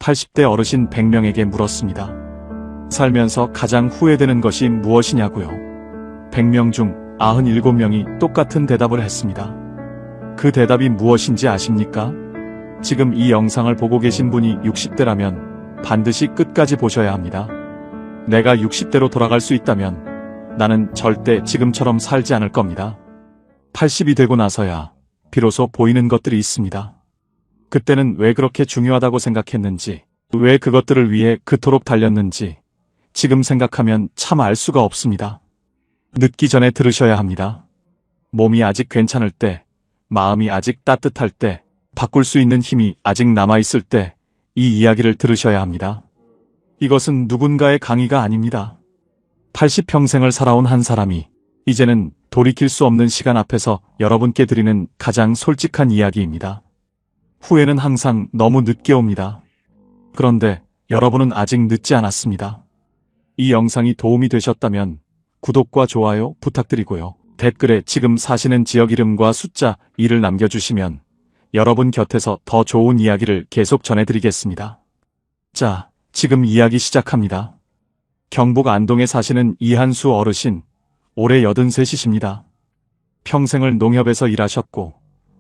80대 어르신 100명에게 물었습니다. 살면서 가장 후회되는 것이 무엇이냐고요? 100명 중 97명이 똑같은 대답을 했습니다. 그 대답이 무엇인지 아십니까? 지금 이 영상을 보고 계신 분이 60대라면 반드시 끝까지 보셔야 합니다. 내가 60대로 돌아갈 수 있다면 나는 절대 지금처럼 살지 않을 겁니다. 80이 되고 나서야 비로소 보이는 것들이 있습니다. 그때는 왜 그렇게 중요하다고 생각했는지, 왜 그것들을 위해 그토록 달렸는지 지금 생각하면 참 알 수가 없습니다. 늦기 전에 들으셔야 합니다. 몸이 아직 괜찮을 때, 마음이 아직 따뜻할 때, 바꿀 수 있는 힘이 아직 남아있을 때 이 이야기를 들으셔야 합니다. 이것은 누군가의 강의가 아닙니다. 80평생을 살아온 한 사람이 이제는 돌이킬 수 없는 시간 앞에서 여러분께 드리는 가장 솔직한 이야기입니다. 후회는 항상 너무 늦게 옵니다. 그런데 여러분은 아직 늦지 않았습니다. 이 영상이 도움이 되셨다면 구독과 좋아요 부탁드리고요. 댓글에 지금 사시는 지역 이름과 숫자 2를 남겨주시면 여러분 곁에서 더 좋은 이야기를 계속 전해드리겠습니다. 자, 지금 이야기 시작합니다. 경북 안동에 사시는 이한수 어르신, 올해 83이십니다. 평생을 농협에서 일하셨고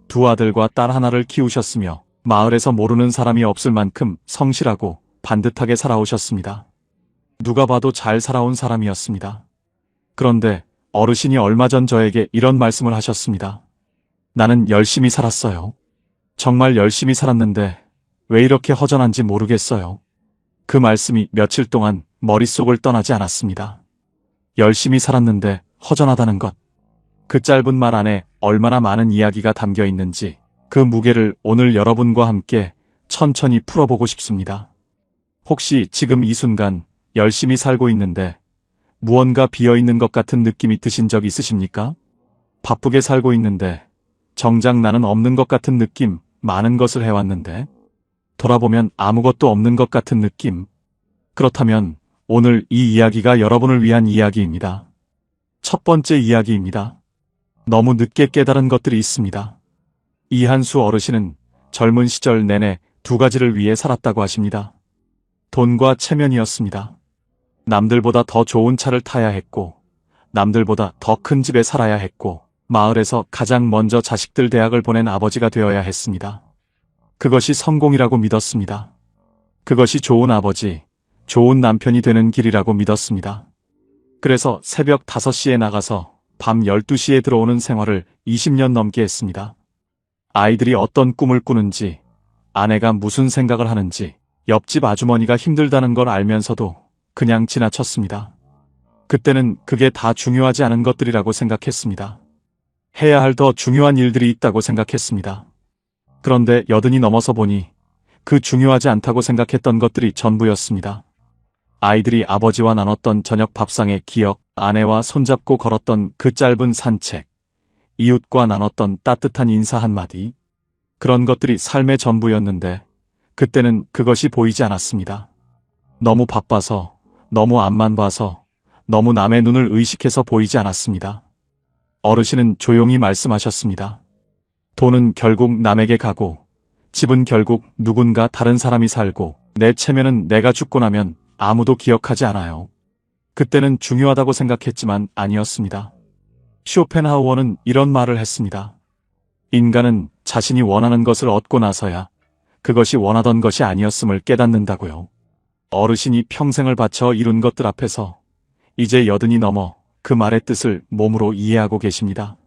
두 아들과 딸 하나를 키우셨으며 마을에서 모르는 사람이 없을 만큼 성실하고 반듯하게 살아오셨습니다. 누가 봐도 잘 살아온 사람이었습니다. 그런데 어르신이 얼마 전 저에게 이런 말씀을 하셨습니다. 나는 열심히 살았어요. 정말 열심히 살았는데 왜 이렇게 허전한지 모르겠어요. 그 말씀이 며칠 동안 머릿속을 떠나지 않았습니다. 열심히 살았는데 허전하다는 것. 그 짧은 말 안에 얼마나 많은 이야기가 담겨 있는지 그 무게를 오늘 여러분과 함께 천천히 풀어보고 싶습니다. 혹시 지금 이 순간 열심히 살고 있는데 무언가 비어있는 것 같은 느낌이 드신 적 있으십니까? 바쁘게 살고 있는데 정작 나는 없는 것 같은 느낌, 많은 것을 해왔는데 돌아보면 아무것도 없는 것 같은 느낌. 그렇다면 오늘 이 이야기가 여러분을 위한 이야기입니다. 첫 번째 이야기입니다. 너무 늦게 깨달은 것들이 있습니다. 이한수 어르신은 젊은 시절 내내 두 가지를 위해 살았다고 하십니다. 돈과 체면이었습니다. 남들보다 더 좋은 차를 타야 했고, 남들보다 더 큰 집에 살아야 했고, 마을에서 가장 먼저 자식들 대학을 보낸 아버지가 되어야 했습니다. 그것이 성공이라고 믿었습니다. 그것이 좋은 아버지, 좋은 남편이 되는 길이라고 믿었습니다. 그래서 새벽 5시에 나가서 밤 12시에 들어오는 생활을 20년 넘게 했습니다. 아이들이 어떤 꿈을 꾸는지, 아내가 무슨 생각을 하는지, 옆집 아주머니가 힘들다는 걸 알면서도 그냥 지나쳤습니다. 그때는 그게 다 중요하지 않은 것들이라고 생각했습니다. 해야 할 더 중요한 일들이 있다고 생각했습니다. 그런데 80이 넘어서 보니 그 중요하지 않다고 생각했던 것들이 전부였습니다. 아이들이 아버지와 나눴던 저녁 밥상의 기억, 아내와 손잡고 걸었던 그 짧은 산책, 이웃과 나눴던 따뜻한 인사 한마디. 그런 것들이 삶의 전부였는데 그때는 그것이 보이지 않았습니다. 너무 바빠서, 너무 앞만 봐서, 너무 남의 눈을 의식해서 보이지 않았습니다. 어르신은 조용히 말씀하셨습니다. 돈은 결국 남에게 가고, 집은 결국 누군가 다른 사람이 살고, 내 체면은 내가 죽고 나면 아무도 기억하지 않아요. 그때는 중요하다고 생각했지만 아니었습니다. 쇼펜하우어는 이런 말을 했습니다. 인간은 자신이 원하는 것을 얻고 나서야 그것이 원하던 것이 아니었음을 깨닫는다고요. 어르신이 평생을 바쳐 이룬 것들 앞에서 이제 80이 넘어 그 말의 뜻을 몸으로 이해하고 계십니다.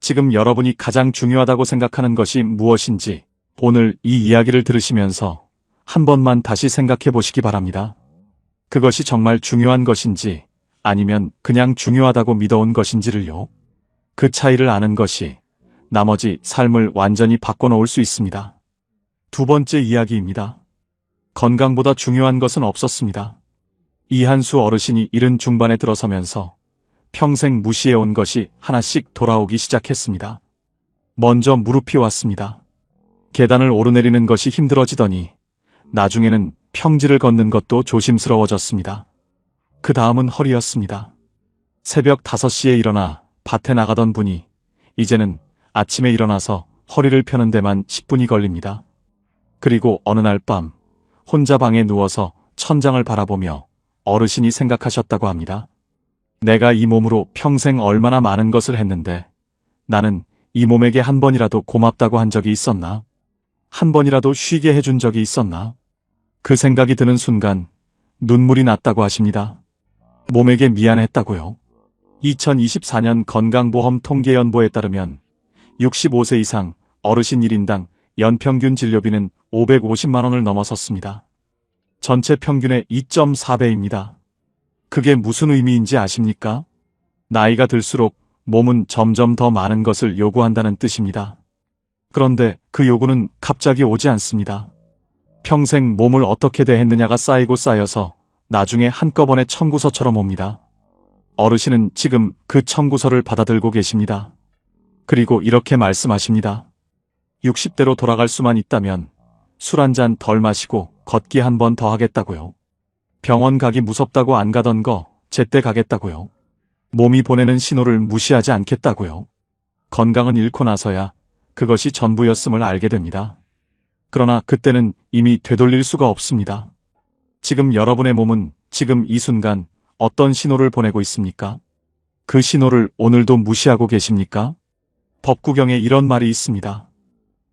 지금 여러분이 가장 중요하다고 생각하는 것이 무엇인지 오늘 이 이야기를 들으시면서 한 번만 다시 생각해 보시기 바랍니다. 그것이 정말 중요한 것인지 아니면 그냥 중요하다고 믿어온 것인지를요. 그 차이를 아는 것이 나머지 삶을 완전히 바꿔놓을 수 있습니다. 두 번째 이야기입니다. 건강보다 중요한 것은 없었습니다. 이한수 어르신이 70 중반에 들어서면서 평생 무시해온 것이 하나씩 돌아오기 시작했습니다. 먼저 무릎이 왔습니다. 계단을 오르내리는 것이 힘들어지더니 나중에는 평지를 걷는 것도 조심스러워졌습니다. 그 다음은 허리였습니다. 새벽 5시에 일어나 밭에 나가던 분이 이제는 아침에 일어나서 허리를 펴는 데만 10분이 걸립니다. 그리고 어느 날 밤 혼자 방에 누워서 천장을 바라보며 어르신이 생각하셨다고 합니다. 내가 이 몸으로 평생 얼마나 많은 것을 했는데 나는 이 몸에게 한 번이라도 고맙다고 한 적이 있었나? 한 번이라도 쉬게 해준 적이 있었나? 그 생각이 드는 순간 눈물이 났다고 하십니다. 몸에게 미안했다고요. 2024년 건강보험 통계연보에 따르면 65세 이상 어르신 1인당 연평균 진료비는 550만 원을 넘어섰습니다. 전체 평균의 2.4배입니다. 그게 무슨 의미인지 아십니까? 나이가 들수록 몸은 점점 더 많은 것을 요구한다는 뜻입니다. 그런데 그 요구는 갑자기 오지 않습니다. 평생 몸을 어떻게 대했느냐가 쌓이고 쌓여서 나중에 한꺼번에 청구서처럼 옵니다. 어르신은 지금 그 청구서를 받아들고 계십니다. 그리고 이렇게 말씀하십니다. 60대로 돌아갈 수만 있다면 술 한 잔 덜 마시고 걷기 한 번 더 하겠다고요. 병원 가기 무섭다고 안 가던 거 제때 가겠다고요. 몸이 보내는 신호를 무시하지 않겠다고요. 건강은 잃고 나서야 그것이 전부였음을 알게 됩니다. 그러나 그때는 이미 되돌릴 수가 없습니다. 지금 여러분의 몸은 지금 이 순간 어떤 신호를 보내고 있습니까? 그 신호를 오늘도 무시하고 계십니까? 법구경에 이런 말이 있습니다.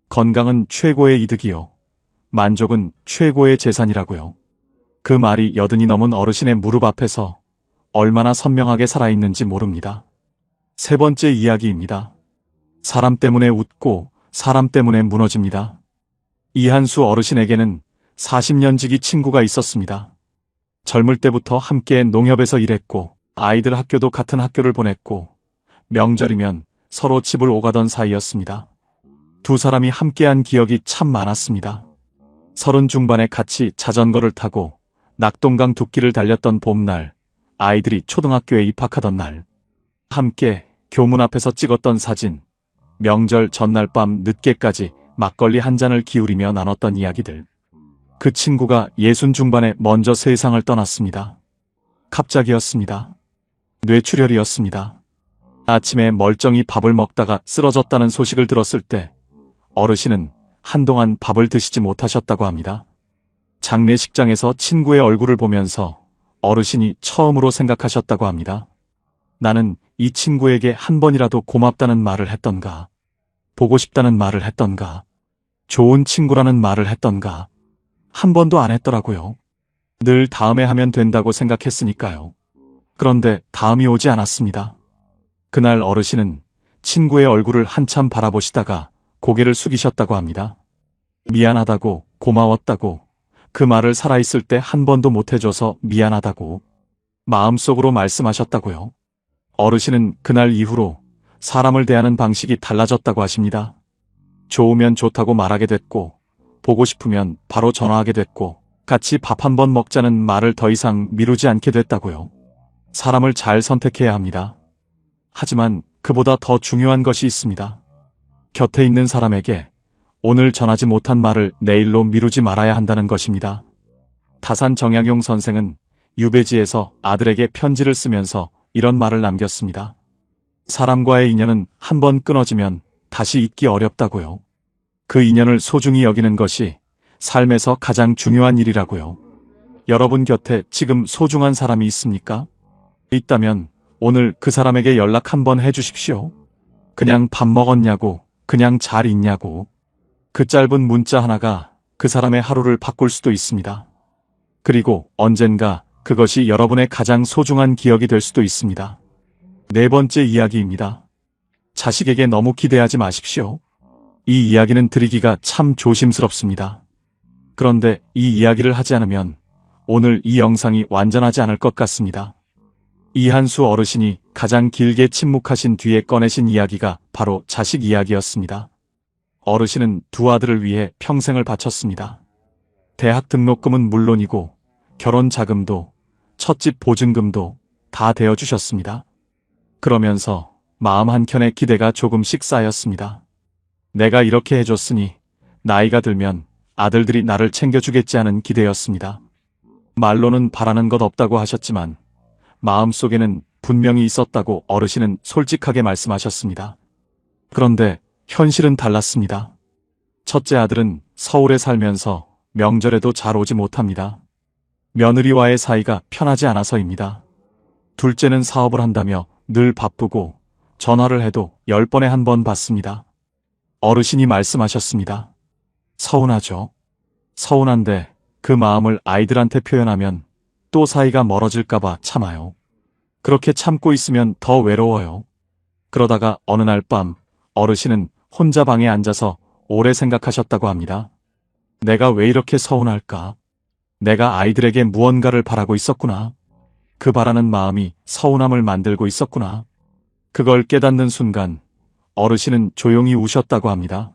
건강은 최고의 이득이요. 만족은 최고의 재산이라고요. 그 말이 여든이 넘은 어르신의 무릎 앞에서 얼마나 선명하게 살아있는지 모릅니다. 세 번째 이야기입니다. 사람 때문에 웃고 사람 때문에 무너집니다. 이한수 어르신에게는 40년 지기 친구가 있었습니다. 젊을 때부터 함께 농협에서 일했고 아이들 학교도 같은 학교를 보냈고 명절이면 서로 집을 오가던 사이였습니다. 두 사람이 함께한 기억이 참 많았습니다. 30 중반에 같이 자전거를 타고 낙동강 둑길을 달렸던 봄날, 아이들이 초등학교에 입학하던 날, 함께 교문 앞에서 찍었던 사진, 명절 전날 밤 늦게까지 막걸리 한 잔을 기울이며 나눴던 이야기들. 그 친구가 60 중반에 먼저 세상을 떠났습니다. 갑자기였습니다. 뇌출혈이었습니다. 아침에 멀쩡히 밥을 먹다가 쓰러졌다는 소식을 들었을 때 어르신은 한동안 밥을 드시지 못하셨다고 합니다. 장례식장에서 친구의 얼굴을 보면서 어르신이 처음으로 생각하셨다고 합니다. 나는 이 친구에게 한 번이라도 고맙다는 말을 했던가, 보고 싶다는 말을 했던가, 좋은 친구라는 말을 했던가, 한 번도 안 했더라고요. 늘 다음에 하면 된다고 생각했으니까요. 그런데 다음이 오지 않았습니다. 그날 어르신은 친구의 얼굴을 한참 바라보시다가 고개를 숙이셨다고 합니다. 미안하다고, 고마웠다고, 그 말을 살아있을 때 한 번도 못해줘서 미안하다고 마음속으로 말씀하셨다고요. 어르신은 그날 이후로 사람을 대하는 방식이 달라졌다고 하십니다. 좋으면 좋다고 말하게 됐고, 보고 싶으면 바로 전화하게 됐고, 같이 밥 한 번 먹자는 말을 더 이상 미루지 않게 됐다고요. 사람을 잘 선택해야 합니다. 하지만 그보다 더 중요한 것이 있습니다. 곁에 있는 사람에게 오늘 전하지 못한 말을 내일로 미루지 말아야 한다는 것입니다. 타산 정약용 선생은 유배지에서 아들에게 편지를 쓰면서 이런 말을 남겼습니다. 사람과의 인연은 한 번 끊어지면 다시 잊기 어렵다고요. 그 인연을 소중히 여기는 것이 삶에서 가장 중요한 일이라고요. 여러분 곁에 지금 소중한 사람이 있습니까? 있다면 오늘 그 사람에게 연락 한번 해주십시오. 그냥 밥 먹었냐고, 그냥 잘 있냐고. 그 짧은 문자 하나가 그 사람의 하루를 바꿀 수도 있습니다. 그리고 언젠가 그것이 여러분의 가장 소중한 기억이 될 수도 있습니다. 네 번째 이야기입니다. 자식에게 너무 기대하지 마십시오. 이 이야기는 드리기가 참 조심스럽습니다. 그런데 이 이야기를 하지 않으면 오늘 이 영상이 완전하지 않을 것 같습니다. 이한수 어르신이 가장 길게 침묵하신 뒤에 꺼내신 이야기가 바로 자식 이야기였습니다. 어르신은 두 아들을 위해 평생을 바쳤습니다. 대학 등록금은 물론이고 결혼 자금도 첫집 보증금도 다 대어주셨습니다. 그러면서 마음 한켠에 기대가 조금씩 쌓였습니다. 내가 이렇게 해줬으니 나이가 들면 아들들이 나를 챙겨주겠지 하는 기대였습니다. 말로는 바라는 것 없다고 하셨지만 마음속에는 분명히 있었다고 어르신은 솔직하게 말씀하셨습니다. 그런데 현실은 달랐습니다. 첫째 아들은 서울에 살면서 명절에도 잘 오지 못합니다. 며느리와의 사이가 편하지 않아서입니다. 둘째는 사업을 한다며 늘 바쁘고 전화를 해도 10번에 1번 받습니다. 어르신이 말씀하셨습니다. 서운하죠. 서운한데 그 마음을 아이들한테 표현하면 또 사이가 멀어질까봐 참아요. 그렇게 참고 있으면 더 외로워요. 그러다가 어느 날 밤 어르신은 혼자 방에 앉아서 오래 생각하셨다고 합니다. 내가 왜 이렇게 서운할까? 내가 아이들에게 무언가를 바라고 있었구나. 그 바라는 마음이 서운함을 만들고 있었구나. 그걸 깨닫는 순간 어르신은 조용히 우셨다고 합니다.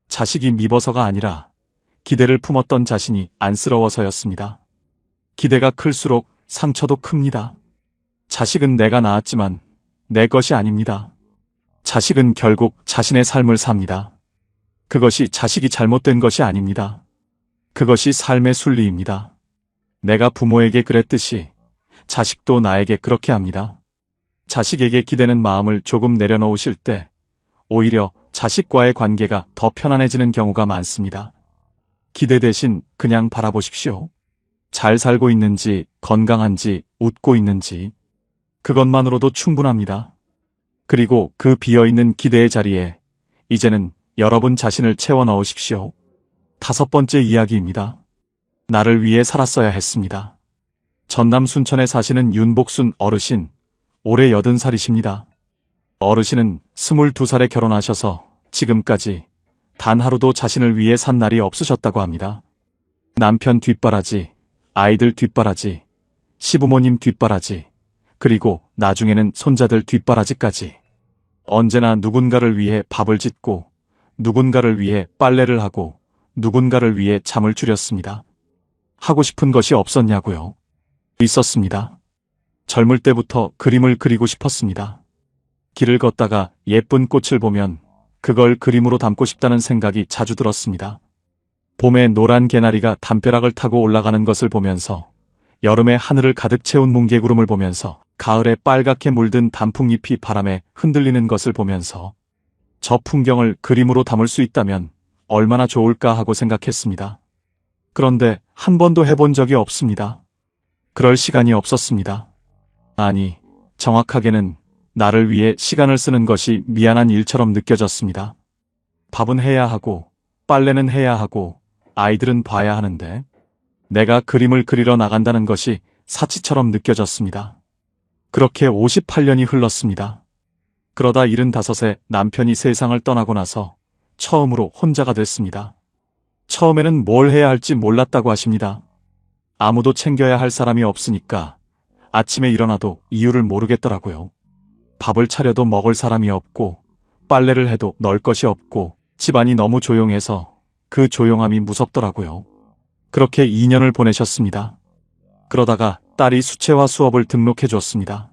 자식이 미워서가 아니라 기대를 품었던 자신이 안쓰러워서였습니다. 기대가 클수록 상처도 큽니다. 자식은 내가 낳았지만 내 것이 아닙니다. 자식은 결국 자신의 삶을 삽니다. 그것이 자식이 잘못된 것이 아닙니다. 그것이 삶의 순리입니다. 내가 부모에게 그랬듯이 자식도 나에게 그렇게 합니다. 자식에게 기대는 마음을 조금 내려놓으실 때 오히려 자식과의 관계가 더 편안해지는 경우가 많습니다. 기대 대신 그냥 바라보십시오. 잘 살고 있는지, 건강한지, 웃고 있는지. 그것만으로도 충분합니다. 그리고 그 비어있는 기대의 자리에 이제는 여러분 자신을 채워 넣으십시오. 5번째 이야기입니다. 나를 위해 살았어야 했습니다. 전남 순천에 사시는 윤복순 어르신, 올해 80살이십니다. 어르신은 22살에 결혼하셔서 지금까지 단 하루도 자신을 위해 산 날이 없으셨다고 합니다. 남편 뒷바라지, 아이들 뒷바라지, 시부모님 뒷바라지, 그리고 나중에는 손자들 뒷바라지까지. 언제나 누군가를 위해 밥을 짓고, 누군가를 위해 빨래를 하고, 누군가를 위해 잠을 줄였습니다. 하고 싶은 것이 없었냐고요? 있었습니다. 젊을 때부터 그림을 그리고 싶었습니다. 길을 걷다가 예쁜 꽃을 보면 그걸 그림으로 담고 싶다는 생각이 자주 들었습니다. 봄에 노란 개나리가 담벼락을 타고 올라가는 것을 보면서, 여름에 하늘을 가득 채운 뭉게구름을 보면서, 가을에 빨갛게 물든 단풍잎이 바람에 흔들리는 것을 보면서 저 풍경을 그림으로 담을 수 있다면 얼마나 좋을까 하고 생각했습니다. 그런데 한 번도 해본 적이 없습니다. 그럴 시간이 없었습니다. 아니, 정확하게는 나를 위해 시간을 쓰는 것이 미안한 일처럼 느껴졌습니다. 밥은 해야 하고, 빨래는 해야 하고, 아이들은 봐야 하는데, 내가 그림을 그리러 나간다는 것이 사치처럼 느껴졌습니다. 그렇게 58년이 흘렀습니다. 그러다 75세 남편이 세상을 떠나고 나서 처음으로 혼자가 됐습니다. 처음에는 뭘 해야 할지 몰랐다고 하십니다. 아무도 챙겨야 할 사람이 없으니까 아침에 일어나도 이유를 모르겠더라고요. 밥을 차려도 먹을 사람이 없고, 빨래를 해도 넣을 것이 없고, 집안이 너무 조용해서 그 조용함이 무섭더라고요. 그렇게 2년을 보내셨습니다. 그러다가 딸이 수채화 수업을 등록해 줬습니다.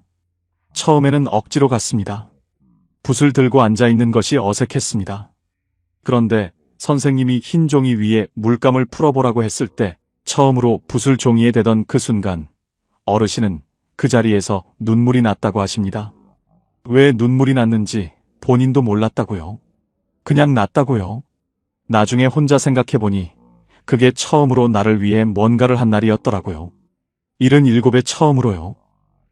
처음에는 억지로 갔습니다. 붓을 들고 앉아있는 것이 어색했습니다. 그런데 선생님이 흰 종이 위에 물감을 풀어보라고 했을 때 처음으로 붓을 종이에 대던 그 순간 어르신은 그 자리에서 눈물이 났다고 하십니다. 왜 눈물이 났는지 본인도 몰랐다고요. 그냥 났다고요. 나중에 혼자 생각해보니 그게 처음으로 나를 위해 뭔가를 한 날이었더라고요. 77에 처음으로요.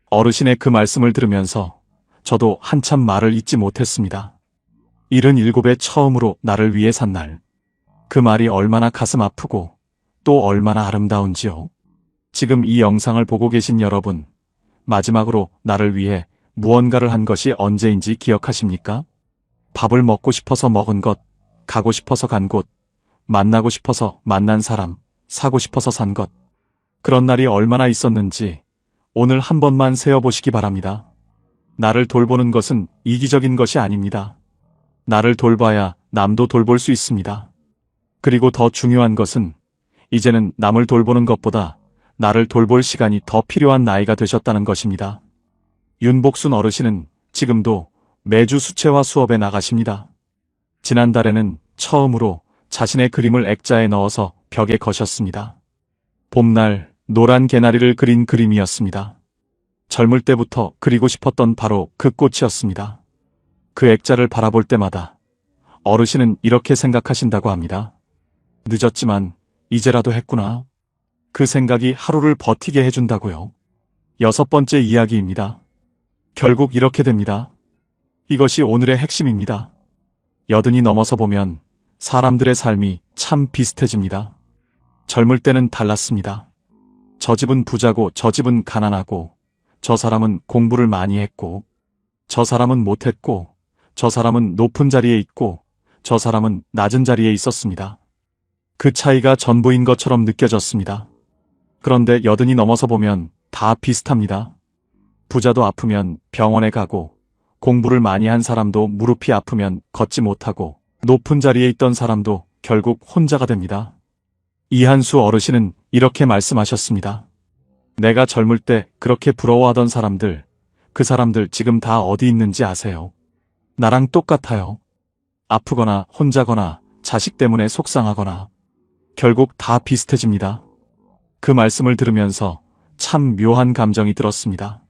어르신의 그 말씀을 들으면서 저도 한참 말을 잇지 못했습니다. 77에 처음으로 나를 위해 산 날. 그 말이 얼마나 가슴 아프고 또 얼마나 아름다운지요. 지금 이 영상을 보고 계신 여러분, 마지막으로 나를 위해 무언가를 한 것이 언제인지 기억하십니까? 밥을 먹고 싶어서 먹은 것, 가고 싶어서 간 곳, 만나고 싶어서 만난 사람, 사고 싶어서 산 것. 그런 날이 얼마나 있었는지 오늘 한 번만 세어보시기 바랍니다. 나를 돌보는 것은 이기적인 것이 아닙니다. 나를 돌봐야 남도 돌볼 수 있습니다. 그리고 더 중요한 것은 이제는 남을 돌보는 것보다 나를 돌볼 시간이 더 필요한 나이가 되셨다는 것입니다. 윤복순 어르신은 지금도 매주 수채화 수업에 나가십니다. 지난달에는 처음으로 자신의 그림을 액자에 넣어서 벽에 거셨습니다. 봄날 노란 개나리를 그린 그림이었습니다. 젊을 때부터 그리고 싶었던 바로 그 꽃이었습니다. 그 액자를 바라볼 때마다 어르신은 이렇게 생각하신다고 합니다. 늦었지만 이제라도 했구나. 그 생각이 하루를 버티게 해준다고요. 6번째 이야기입니다. 결국 이렇게 됩니다. 이것이 오늘의 핵심입니다. 80이 넘어서 보면 사람들의 삶이 참 비슷해집니다. 젊을 때는 달랐습니다. 저 집은 부자고 저 집은 가난하고 저 사람은 공부를 많이 했고 저 사람은 못했고 저 사람은 높은 자리에 있고 저 사람은 낮은 자리에 있었습니다. 그 차이가 전부인 것처럼 느껴졌습니다. 그런데 80이 넘어서 보면 다 비슷합니다. 부자도 아프면 병원에 가고 공부를 많이 한 사람도 무릎이 아프면 걷지 못하고 높은 자리에 있던 사람도 결국 혼자가 됩니다. 이한수 어르신은 이렇게 말씀하셨습니다. 내가 젊을 때 그렇게 부러워하던 사람들, 그 사람들 지금 다 어디 있는지 아세요? 나랑 똑같아요. 아프거나 혼자거나 자식 때문에 속상하거나 결국 다 비슷해집니다. 그 말씀을 들으면서 참 묘한 감정이 들었습니다.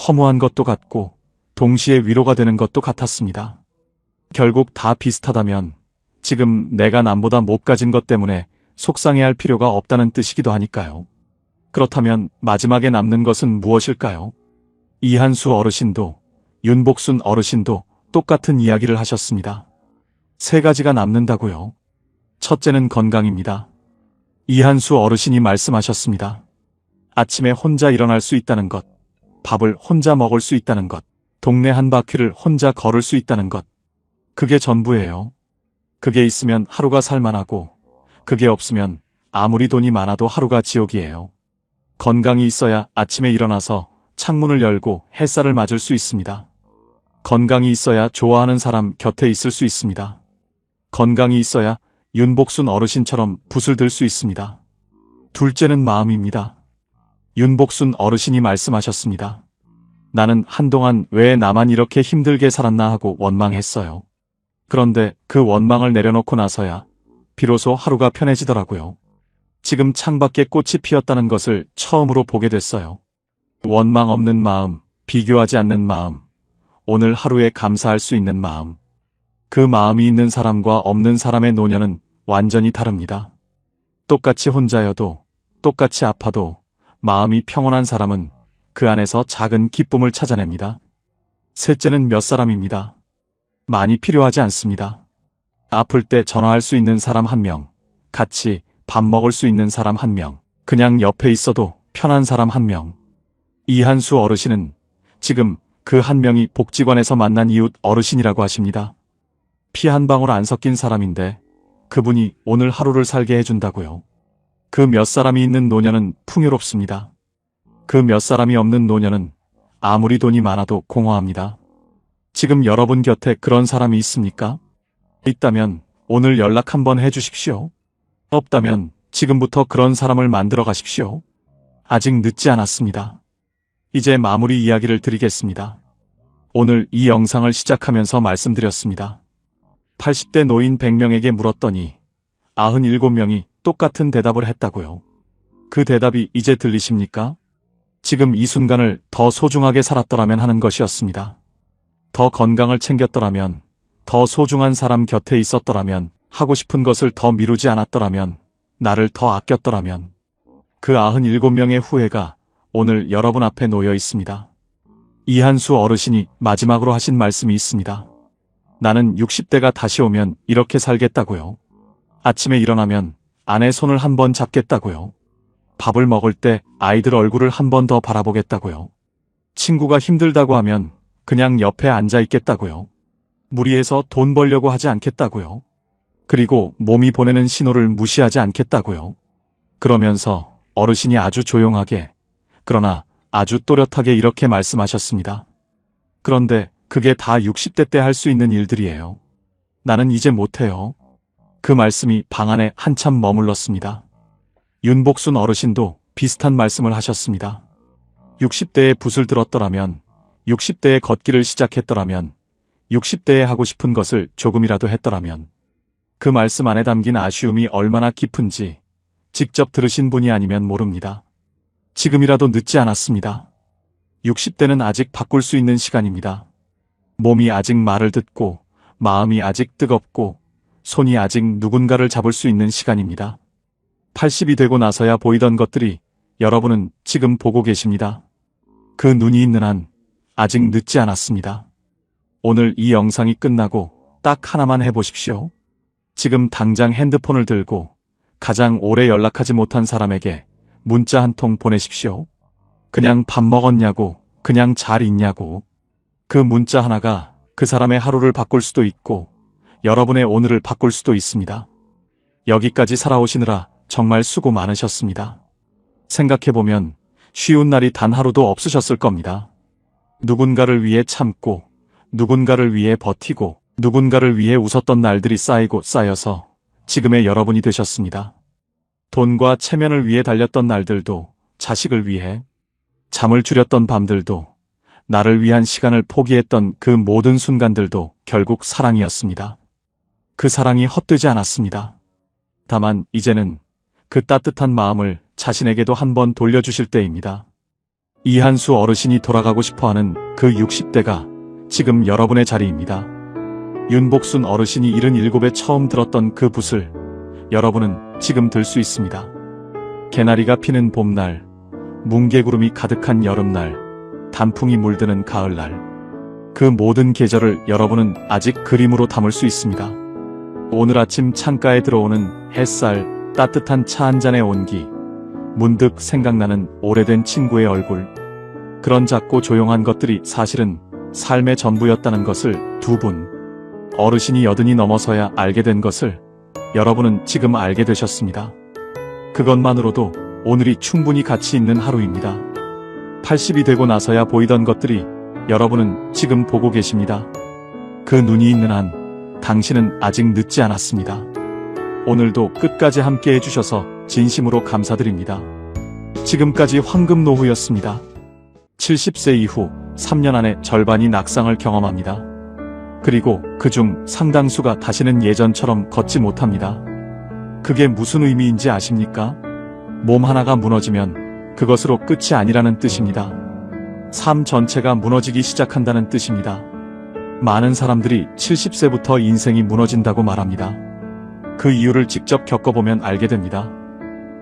허무한 것도 같고 동시에 위로가 되는 것도 같았습니다. 결국 다 비슷하다면 지금 내가 남보다 못 가진 것 때문에 속상해할 필요가 없다는 뜻이기도 하니까요. 그렇다면 마지막에 남는 것은 무엇일까요? 이한수 어르신도 윤복순 어르신도 똑같은 이야기를 하셨습니다. 3가지가 남는다고요. 첫째는 건강입니다. 이한수 어르신이 말씀하셨습니다. 아침에 혼자 일어날 수 있다는 것, 밥을 혼자 먹을 수 있다는 것, 동네 한 바퀴를 혼자 걸을 수 있다는 것. 그게 전부예요. 그게 있으면 하루가 살만하고 그게 없으면 아무리 돈이 많아도 하루가 지옥이에요. 건강이 있어야 아침에 일어나서 창문을 열고 햇살을 맞을 수 있습니다. 건강이 있어야 좋아하는 사람 곁에 있을 수 있습니다. 건강이 있어야 윤복순 어르신처럼 붓을 들 수 있습니다. 둘째는 마음입니다. 윤복순 어르신이 말씀하셨습니다. 나는 한동안 왜 나만 이렇게 힘들게 살았나 하고 원망했어요. 그런데 그 원망을 내려놓고 나서야 비로소 하루가 편해지더라고요. 지금 창밖에 꽃이 피었다는 것을 처음으로 보게 됐어요. 원망 없는 마음, 비교하지 않는 마음, 오늘 하루에 감사할 수 있는 마음. 그 마음이 있는 사람과 없는 사람의 노년은 완전히 다릅니다. 똑같이 혼자여도, 똑같이 아파도 마음이 평온한 사람은 그 안에서 작은 기쁨을 찾아냅니다. 셋째는 몇 사람입니다. 많이 필요하지 않습니다. 아플 때 전화할 수 있는 사람 1명, 같이 밥 먹을 수 있는 사람 1명, 그냥 옆에 있어도 편한 사람 1명. 이한수 어르신은 지금 그 1명이 복지관에서 만난 이웃 어르신이라고 하십니다. 피 한 방울 안 섞인 사람인데 그분이 오늘 하루를 살게 해준다고요. 그 몇 사람이 있는 노년은 풍요롭습니다. 그 몇 사람이 없는 노년은 아무리 돈이 많아도 공허합니다. 지금 여러분 곁에 그런 사람이 있습니까? 있다면 오늘 연락 한번 해주십시오. 없다면 지금부터 그런 사람을 만들어 가십시오. 아직 늦지 않았습니다. 이제 마무리 이야기를 드리겠습니다. 오늘 이 영상을 시작하면서 말씀드렸습니다. 80대 노인 100명에게 물었더니 97명이 똑같은 대답을 했다고요. 그 대답이 이제 들리십니까? 지금 이 순간을 더 소중하게 살았더라면 하는 것이었습니다. 더 건강을 챙겼더라면, 더 소중한 사람 곁에 있었더라면, 하고 싶은 것을 더 미루지 않았더라면, 나를 더 아꼈더라면. 그 97명의 후회가 오늘 여러분 앞에 놓여 있습니다. 이한수 어르신이 마지막으로 하신 말씀이 있습니다. 나는 60대가 다시 오면 이렇게 살겠다고요. 아침에 일어나면 아내 손을 한 번 잡겠다고요. 밥을 먹을 때 아이들 얼굴을 한 번 더 바라보겠다고요. 친구가 힘들다고 하면 그냥 옆에 앉아 있겠다고요. 무리해서 돈 벌려고 하지 않겠다고요. 그리고 몸이 보내는 신호를 무시하지 않겠다고요. 그러면서 어르신이 아주 조용하게, 그러나 아주 또렷하게 이렇게 말씀하셨습니다. 그런데 그게 다 60대 때 할 수 있는 일들이에요. 나는 이제 못해요. 그 말씀이 방 안에 한참 머물렀습니다. 윤복순 어르신도 비슷한 말씀을 하셨습니다. 60대에 붓을 들었더라면, 60대에 걷기를 시작했더라면, 60대에 하고 싶은 것을 조금이라도 했더라면, 그 말씀 안에 담긴 아쉬움이 얼마나 깊은지 직접 들으신 분이 아니면 모릅니다. 지금이라도 늦지 않았습니다. 60대는 아직 바꿀 수 있는 시간입니다. 몸이 아직 말을 듣고, 마음이 아직 뜨겁고, 손이 아직 누군가를 잡을 수 있는 시간입니다. 80이 되고 나서야 보이던 것들이 여러분은 지금 보고 계십니다. 그 눈이 있는 한 아직 늦지 않았습니다. 오늘 이 영상이 끝나고 딱 하나만 해보십시오. 지금 당장 핸드폰을 들고 가장 오래 연락하지 못한 사람에게 문자 한 통 보내십시오. 그냥 밥 먹었냐고, 그냥 잘 있냐고. 그 문자 하나가 그 사람의 하루를 바꿀 수도 있고 여러분의 오늘을 바꿀 수도 있습니다. 여기까지 살아오시느라 정말 수고 많으셨습니다. 생각해보면 쉬운 날이 단 하루도 없으셨을 겁니다. 누군가를 위해 참고, 누군가를 위해 버티고, 누군가를 위해 웃었던 날들이 쌓이고 쌓여서 지금의 여러분이 되셨습니다. 돈과 체면을 위해 달렸던 날들도, 자식을 위해, 잠을 줄였던 밤들도, 나를 위한 시간을 포기했던 그 모든 순간들도 결국 사랑이었습니다. 그 사랑이 헛되지 않았습니다. 다만 이제는 그 따뜻한 마음을 자신에게도 한번 돌려주실 때입니다. 이한수 어르신이 돌아가고 싶어하는 그 60대가 지금 여러분의 자리입니다. 윤복순 어르신이 77에 처음 들었던 그 붓을 여러분은 지금 들 수 있습니다. 개나리가 피는 봄날, 뭉게구름이 가득한 여름날, 단풍이 물드는 가을날, 그 모든 계절을 여러분은 아직 그림으로 담을 수 있습니다. 오늘 아침 창가에 들어오는 햇살, 따뜻한 차 한 잔의 온기, 문득 생각나는 오래된 친구의 얼굴, 그런 작고 조용한 것들이 사실은 삶의 전부였다는 것을 두 분, 어르신이 80이 넘어서야 알게 된 것을 여러분은 지금 알게 되셨습니다. 그것만으로도 오늘이 충분히 가치 있는 하루입니다. 80이 되고 나서야 보이던 것들이 여러분은 지금 보고 계십니다. 그 눈이 있는 한 당신은 아직 늦지 않았습니다. 오늘도 끝까지 함께 해주셔서 진심으로 감사드립니다. 지금까지 황금노후였습니다. 70세 이후 3년 안에 절반이 낙상을 경험합니다. 그리고 그중 상당수가 다시는 예전처럼 걷지 못합니다. 그게 무슨 의미인지 아십니까? 몸 하나가 무너지면 그것으로 끝이 아니라는 뜻입니다. 삶 전체가 무너지기 시작한다는 뜻입니다. 많은 사람들이 70세부터 인생이 무너진다고 말합니다. 그 이유를 직접 겪어보면 알게 됩니다.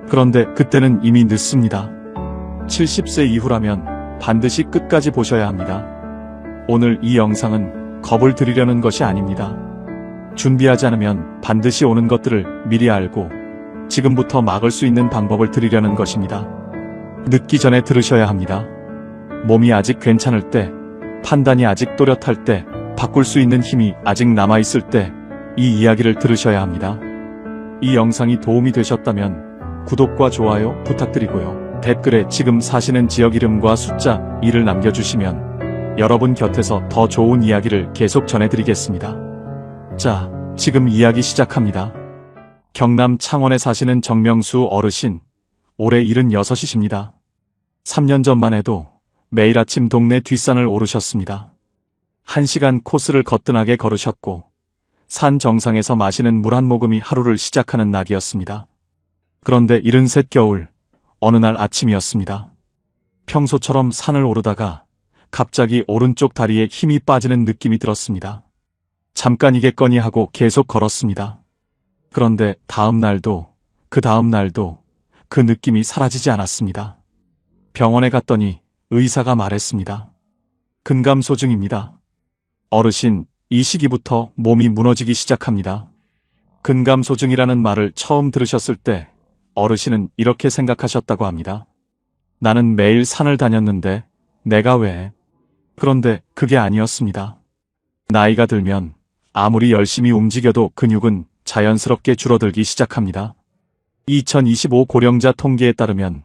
그런데 그때는 이미 늦습니다. 70세 이후라면 반드시 끝까지 보셔야 합니다. 오늘 이 영상은 겁을 드리려는 것이 아닙니다. 준비하지 않으면 반드시 오는 것들을 미리 알고 지금부터 막을 수 있는 방법을 드리려는 것입니다. 늦기 전에 들으셔야 합니다. 몸이 아직 괜찮을 때, 판단이 아직 또렷할 때, 바꿀 수 있는 힘이 아직 남아있을 때 이 이야기를 들으셔야 합니다. 이 영상이 도움이 되셨다면 구독과 좋아요 부탁드리고요. 댓글에 지금 사시는 지역 이름과 숫자 2를 남겨주시면 여러분 곁에서 더 좋은 이야기를 계속 전해드리겠습니다. 자, 지금 이야기 시작합니다. 경남 창원에 사시는 정명수 어르신, 올해 76이십니다. 3년 전만 해도 매일 아침 동네 뒷산을 오르셨습니다. 1시간 코스를 거뜬하게 걸으셨고 산 정상에서 마시는 물 한 모금이 하루를 시작하는 낙이었습니다. 그런데 73 겨울 어느 날 아침이었습니다. 평소처럼 산을 오르다가 갑자기 오른쪽 다리에 힘이 빠지는 느낌이 들었습니다. 잠깐이겠거니 하고 계속 걸었습니다. 그런데 다음 날도 그 다음 날도 그 느낌이 사라지지 않았습니다. 병원에 갔더니 의사가 말했습니다. 근감소증입니다. 어르신, 이 시기부터 몸이 무너지기 시작합니다. 근감소증이라는 말을 처음 들으셨을 때 어르신은 이렇게 생각하셨다고 합니다. 나는 매일 산을 다녔는데 내가 왜? 그런데 그게 아니었습니다. 나이가 들면 아무리 열심히 움직여도 근육은 자연스럽게 줄어들기 시작합니다. 2025 고령자 통계에 따르면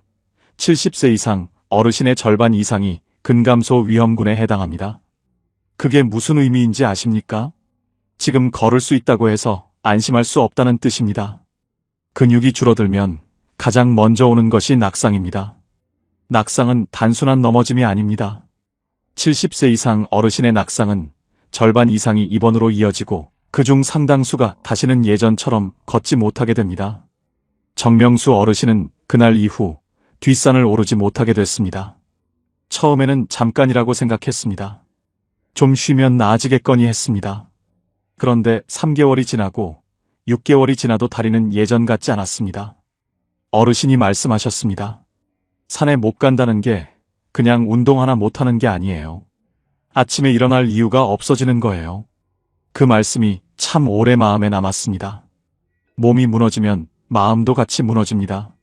70세 이상 어르신의 절반 이상이 근감소 위험군에 해당합니다. 그게 무슨 의미인지 아십니까? 지금 걸을 수 있다고 해서 안심할 수 없다는 뜻입니다. 근육이 줄어들면 가장 먼저 오는 것이 낙상입니다. 낙상은 단순한 넘어짐이 아닙니다. 70세 이상 어르신의 낙상은 절반 이상이 입원으로 이어지고 그중 상당수가 다시는 예전처럼 걷지 못하게 됩니다. 정명수 어르신은 그날 이후 뒷산을 오르지 못하게 됐습니다. 처음에는 잠깐이라고 생각했습니다. 좀 쉬면 나아지겠거니 했습니다. 그런데 3개월이 지나고 6개월이 지나도 다리는 예전 같지 않았습니다. 어르신이 말씀하셨습니다. 산에 못 간다는 게 그냥 운동 하나 못하는 게 아니에요. 아침에 일어날 이유가 없어지는 거예요. 그 말씀이 참 오래 마음에 남았습니다. 몸이 무너지면 마음도 같이 무너집니다.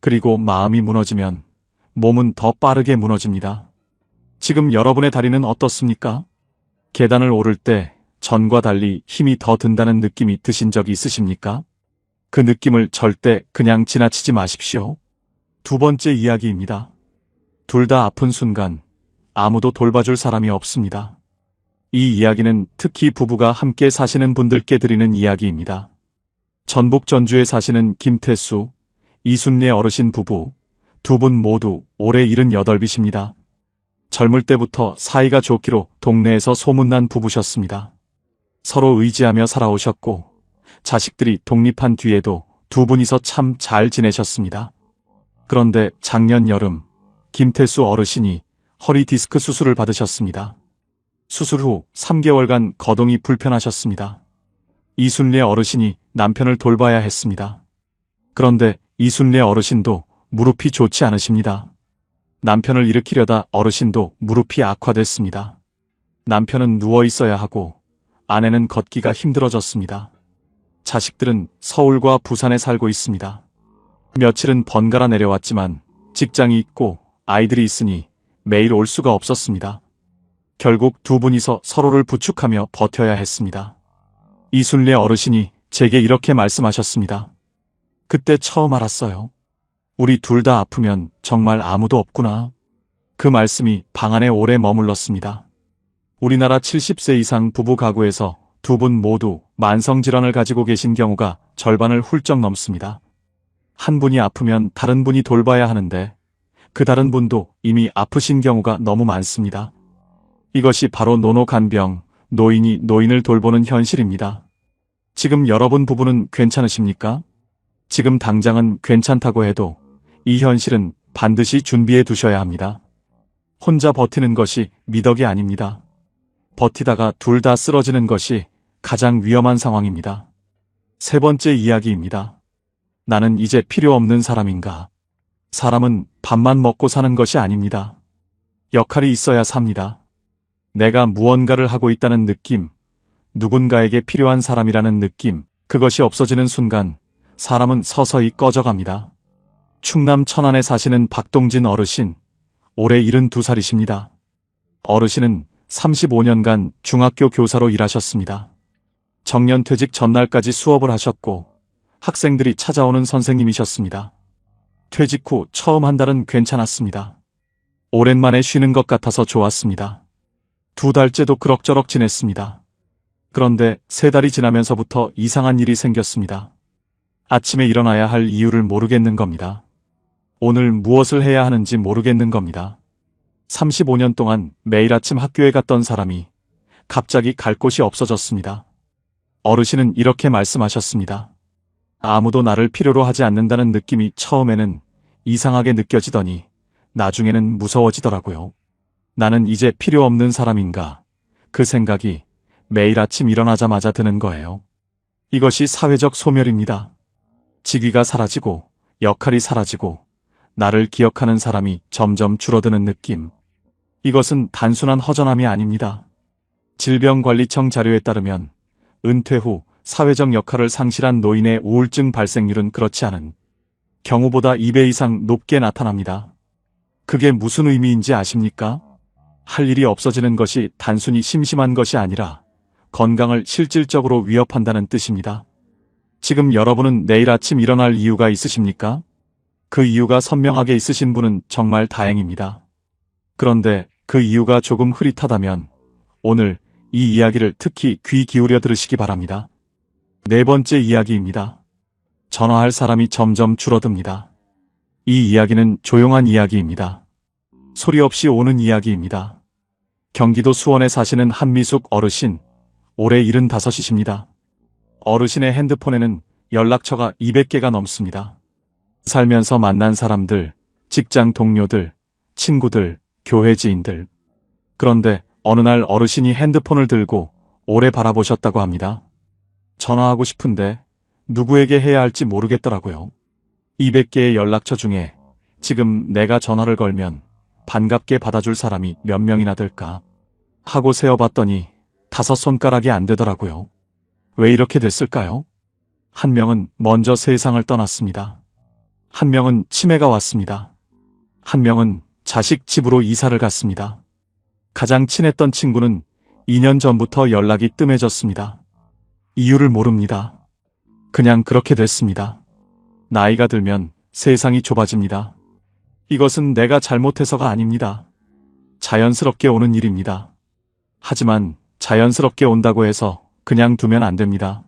그리고 마음이 무너지면 몸은 더 빠르게 무너집니다. 지금 여러분의 다리는 어떻습니까? 계단을 오를 때 전과 달리 힘이 더 든다는 느낌이 드신 적이 있으십니까? 그 느낌을 절대 그냥 지나치지 마십시오. 두 번째 이야기입니다. 둘 다 아픈 순간 아무도 돌봐줄 사람이 없습니다. 이 이야기는 특히 부부가 함께 사시는 분들께 드리는 이야기입니다. 전북 전주에 사시는 김태수, 이순례 어르신 부부, 두 분 모두 올해 78이십니다. 젊을 때부터 사이가 좋기로 동네에서 소문난 부부셨습니다. 서로 의지하며 살아오셨고 자식들이 독립한 뒤에도 두 분이서 참 잘 지내셨습니다. 그런데 작년 여름 김태수 어르신이 허리 디스크 수술을 받으셨습니다. 수술 후 3개월간 거동이 불편하셨습니다. 이순례 어르신이 남편을 돌봐야 했습니다. 그런데 이순례 어르신도 무릎이 좋지 않으십니다. 남편을 일으키려다 어르신도 무릎이 악화됐습니다. 남편은 누워 있어야 하고 아내는 걷기가 힘들어졌습니다. 자식들은 서울과 부산에 살고 있습니다. 며칠은 번갈아 내려왔지만 직장이 있고 아이들이 있으니 매일 올 수가 없었습니다. 결국 두 분이서 서로를 부축하며 버텨야 했습니다. 이순례 어르신이 제게 이렇게 말씀하셨습니다. 그때 처음 알았어요. 우리 둘 다 아프면 정말 아무도 없구나. 그 말씀이 방 안에 오래 머물렀습니다. 우리나라 70세 이상 부부 가구에서 두 분 모두 만성질환을 가지고 계신 경우가 절반을 훌쩍 넘습니다. 한 분이 아프면 다른 분이 돌봐야 하는데 그 다른 분도 이미 아프신 경우가 너무 많습니다. 이것이 바로 노노간병, 노인이 노인을 돌보는 현실입니다. 지금 여러분 부부는 괜찮으십니까? 지금 당장은 괜찮다고 해도 이 현실은 반드시 준비해 두셔야 합니다. 혼자 버티는 것이 미덕이 아닙니다. 버티다가 둘 다 쓰러지는 것이 가장 위험한 상황입니다. 세 번째 이야기입니다. 나는 이제 필요 없는 사람인가? 사람은 밥만 먹고 사는 것이 아닙니다. 역할이 있어야 삽니다. 내가 무언가를 하고 있다는 느낌, 누군가에게 필요한 사람이라는 느낌, 그것이 없어지는 순간 사람은 서서히 꺼져갑니다. 충남 천안에 사시는 박동진 어르신, 올해 72살이십니다. 어르신은 35년간 중학교 교사로 일하셨습니다. 정년퇴직 전날까지 수업을 하셨고 학생들이 찾아오는 선생님이셨습니다. 퇴직 후 처음 한 달은 괜찮았습니다. 오랜만에 쉬는 것 같아서 좋았습니다. 2달째도 그럭저럭 지냈습니다. 그런데 3달이 지나면서부터 이상한 일이 생겼습니다. 아침에 일어나야 할 이유를 모르겠는 겁니다. 오늘 무엇을 해야 하는지 모르겠는 겁니다. 35년 동안 매일 아침 학교에 갔던 사람이 갑자기 갈 곳이 없어졌습니다. 어르신은 이렇게 말씀하셨습니다. 아무도 나를 필요로 하지 않는다는 느낌이 처음에는 이상하게 느껴지더니 나중에는 무서워지더라고요. 나는 이제 필요 없는 사람인가? 그 생각이 매일 아침 일어나자마자 드는 거예요. 이것이 사회적 소멸입니다. 직위가 사라지고 역할이 사라지고 나를 기억하는 사람이 점점 줄어드는 느낌. 이것은 단순한 허전함이 아닙니다. 질병관리청 자료에 따르면 은퇴 후 사회적 역할을 상실한 노인의 우울증 발생률은 그렇지 않은 경우보다 2배 이상 높게 나타납니다. 그게 무슨 의미인지 아십니까? 할 일이 없어지는 것이 단순히 심심한 것이 아니라 건강을 실질적으로 위협한다는 뜻입니다. 지금 여러분은 내일 아침 일어날 이유가 있으십니까? 그 이유가 선명하게 있으신 분은 정말 다행입니다. 그런데 그 이유가 조금 흐릿하다면 오늘 이 이야기를 특히 귀 기울여 들으시기 바랍니다. 네 번째 이야기입니다. 전화할 사람이 점점 줄어듭니다. 이 이야기는 조용한 이야기입니다. 소리 없이 오는 이야기입니다. 경기도 수원에 사시는 한미숙 어르신, 올해 75이십니다. 어르신의 핸드폰에는 연락처가 200개가 넘습니다. 살면서 만난 사람들, 직장 동료들, 친구들, 교회 지인들. 그런데 어느 날 어르신이 핸드폰을 들고 오래 바라보셨다고 합니다. 전화하고 싶은데 누구에게 해야 할지 모르겠더라고요. 200개의 연락처 중에 지금 내가 전화를 걸면 반갑게 받아줄 사람이 몇 명이나 될까 하고 세어봤더니 5손가락이 안 되더라고요. 왜 이렇게 됐을까요? 한 명은 먼저 세상을 떠났습니다. 한 명은 치매가 왔습니다. 한 명은 자식 집으로 이사를 갔습니다. 가장 친했던 친구는 2년 전부터 연락이 뜸해졌습니다. 이유를 모릅니다. 그냥 그렇게 됐습니다. 나이가 들면 세상이 좁아집니다. 이것은 내가 잘못해서가 아닙니다. 자연스럽게 오는 일입니다. 하지만 자연스럽게 온다고 해서 그냥 두면 안 됩니다.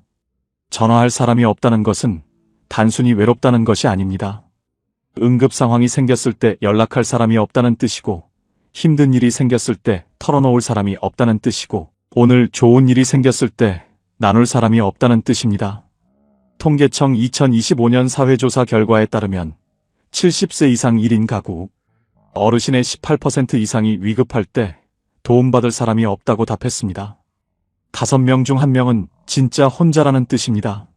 전화할 사람이 없다는 것은 단순히 외롭다는 것이 아닙니다. 응급 상황이 생겼을 때 연락할 사람이 없다는 뜻이고, 힘든 일이 생겼을 때 털어놓을 사람이 없다는 뜻이고, 오늘 좋은 일이 생겼을 때 나눌 사람이 없다는 뜻입니다. 통계청 2025년 사회조사 결과에 따르면 70세 이상 1인 가구, 어르신의 18% 이상이 위급할 때 도움받을 사람이 없다고 답했습니다. 5명 중 1명은 진짜 혼자라는 뜻입니다.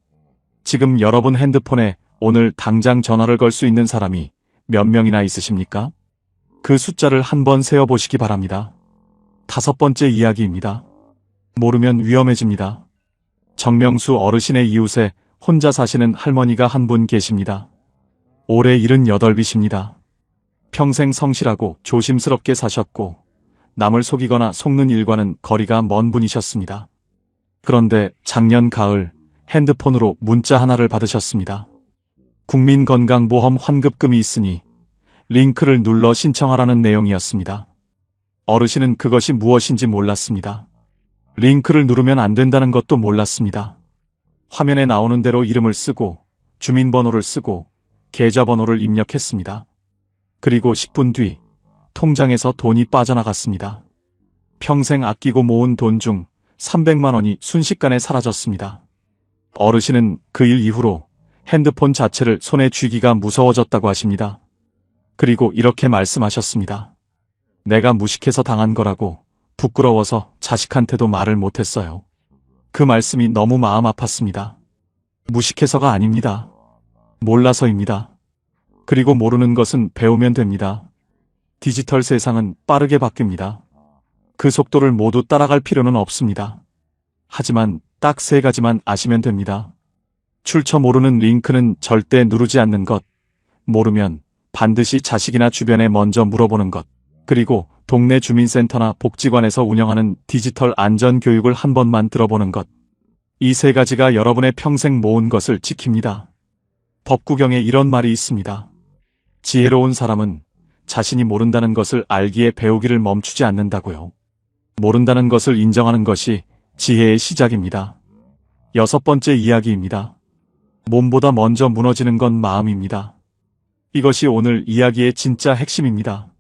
지금 여러분 핸드폰에 오늘 당장 전화를 걸 수 있는 사람이 몇 명이나 있으십니까? 그 숫자를 한번 세어보시기 바랍니다. 5번째 이야기입니다. 모르면 위험해집니다. 정명수 어르신의 이웃에 혼자 사시는 할머니가 한 분 계십니다. 올해 78이십니다. 평생 성실하고 조심스럽게 사셨고 남을 속이거나 속는 일과는 거리가 먼 분이셨습니다. 그런데 작년 가을 핸드폰으로 문자 하나를 받으셨습니다. 국민건강보험 환급금이 있으니 링크를 눌러 신청하라는 내용이었습니다. 어르신은 그것이 무엇인지 몰랐습니다. 링크를 누르면 안 된다는 것도 몰랐습니다. 화면에 나오는 대로 이름을 쓰고 주민번호를 쓰고 계좌번호를 입력했습니다. 그리고 10분 뒤 통장에서 돈이 빠져나갔습니다. 평생 아끼고 모은 돈 중 300만 원이 순식간에 사라졌습니다. 어르신은 그 일 이후로 핸드폰 자체를 손에 쥐기가 무서워졌다고 하십니다. 그리고 이렇게 말씀하셨습니다. 내가 무식해서 당한 거라고 부끄러워서 자식한테도 말을 못했어요. 그 말씀이 너무 마음 아팠습니다. 무식해서가 아닙니다. 몰라서입니다. 그리고 모르는 것은 배우면 됩니다. 디지털 세상은 빠르게 바뀝니다. 그 속도를 모두 따라갈 필요는 없습니다. 하지만 딱 3가지만 아시면 됩니다. 출처 모르는 링크는 절대 누르지 않는 것, 모르면 반드시 자식이나 주변에 먼저 물어보는 것, 그리고 동네 주민센터나 복지관에서 운영하는 디지털 안전교육을 한 번만 들어보는 것. 이 3가지가 여러분의 평생 모은 것을 지킵니다. 법구경에 이런 말이 있습니다. 지혜로운 사람은 자신이 모른다는 것을 알기에 배우기를 멈추지 않는다고요. 모른다는 것을 인정하는 것이 지혜의 시작입니다. 6번째 이야기입니다. 몸보다 먼저 무너지는 건 마음입니다. 이것이 오늘 이야기의 진짜 핵심입니다.